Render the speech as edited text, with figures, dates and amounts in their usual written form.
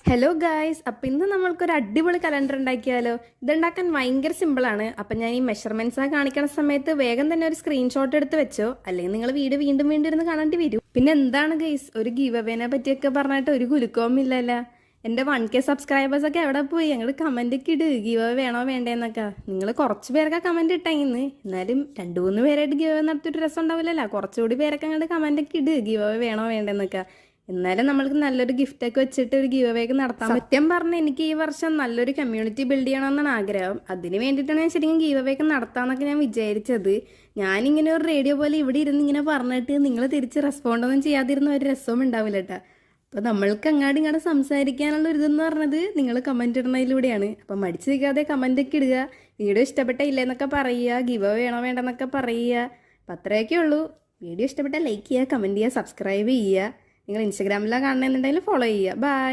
Hello guys, അപ്പം ഇന്ന് നമ്മൾക്കൊരു അടിപൊളി കലണ്ടർ ഉണ്ടാക്കിയാലോ. ഇതുണ്ടാക്കാൻ ഭയങ്കര സിമ്പിളാണ്. അപ്പം ഞാൻ ഈ മെഷർമെന്റ്സ് കാണിക്കുന്ന സമയത്ത് വേഗം തന്നെ ഒരു സ്ക്രീൻഷോട്ട് എടുത്ത് വെച്ചോ, അല്ലെങ്കിൽ നിങ്ങൾ വീഡിയോ വീണ്ടും വീണ്ടും ഇരുന്ന് കാണേണ്ടി വരും. പിന്നെ എന്താണ് ഗൈസ്, ഒരു ഗീവ് അവേനെ പറ്റിയൊക്കെ പറഞ്ഞിട്ട് ഒരു കുലുക്കവും ഇല്ലല്ലോ. എൻ്റെ 1K സബ്സ്ക്രൈബേഴ്സ് ഒക്കെ എവിടെ പോയി? ഞങ്ങൾ കമന്റ് ഒക്കെ ഇട്, ഗീവ് അവേ വേണോ വേണ്ടേന്നൊക്കെ. നിങ്ങൾ കുറച്ച് പേരൊക്കെ കമന്റ് ഇട്ടേന്ന്, എന്നാലും 2-3 പേരായിട്ട് ഗീവ് അവേ നടത്തിയിട്ട് രസം ഉണ്ടാവില്ലല്ലോ. കുറച്ചുകൂടി പേരൊക്കെ അങ്ങോട്ട് കമന്റ് ഒക്കെ ഇട്, ഗീവ് അവേ വേണോ വേണ്ടേന്നൊക്കെ. എന്നാലും നമ്മൾക്ക് നല്ലൊരു ഗിഫ്റ്റൊക്കെ വെച്ചിട്ട് ഒരു ഗീവ് അവേക്ക് നടത്താം. സത്യം പറഞ്ഞാൽ എനിക്ക് ഈ വർഷം നല്ലൊരു കമ്മ്യൂണിറ്റി ബിൽഡ് ചെയ്യണമെന്നാണ് ആഗ്രഹം. അതിന് വേണ്ടിയിട്ടാണ് ഞാൻ ശരിക്കും ഗീവ് അവേക്ക് നടത്താമെന്നൊക്കെ ഞാൻ വിചാരിച്ചത്. ഞാനിങ്ങനെ ഒരു റേഡിയോ പോലെ ഇവിടെ ഇരുന്ന് ഇങ്ങനെ പറഞ്ഞിട്ട് നിങ്ങൾ തിരിച്ച് റെസ്പോണ്ടൊന്നും ചെയ്യാതിരുന്ന ഒരു രസവും ഉണ്ടാവില്ല കേട്ടോ. അപ്പോൾ നമ്മൾക്ക് അങ്ങാടും ഇങ്ങോട്ട് സംസാരിക്കാനുള്ള ഒരു ഇതെന്ന് പറഞ്ഞത് നിങ്ങൾ കമൻറ്റ് ഇടുന്നതിലൂടെയാണ്. അപ്പം മടിച്ചു നിൽക്കാതെ കമൻറ്റൊക്കെ ഇടുക, വീഡിയോ ഇഷ്ടപ്പെട്ട ഇല്ലെന്നൊക്കെ പറയുക, ഗീവ് അവേ വേണോ വേണ്ടെന്നൊക്കെ പറയുക. അപ്പം അത്രയൊക്കെ ഉള്ളൂ. വീഡിയോ ഇഷ്ടപ്പെട്ടാൽ ലൈക്ക് ചെയ്യുക, കമൻറ്റ് ചെയ്യുക, സബ്സ്ക്രൈബ് ചെയ്യുക. നിങ്ങൾ ഇൻസ്റ്റാഗ്രാമിലാണ് കാണണമെന്നുണ്ടെങ്കിൽ ഫോളോ ചെയ്യുക. ബൈ.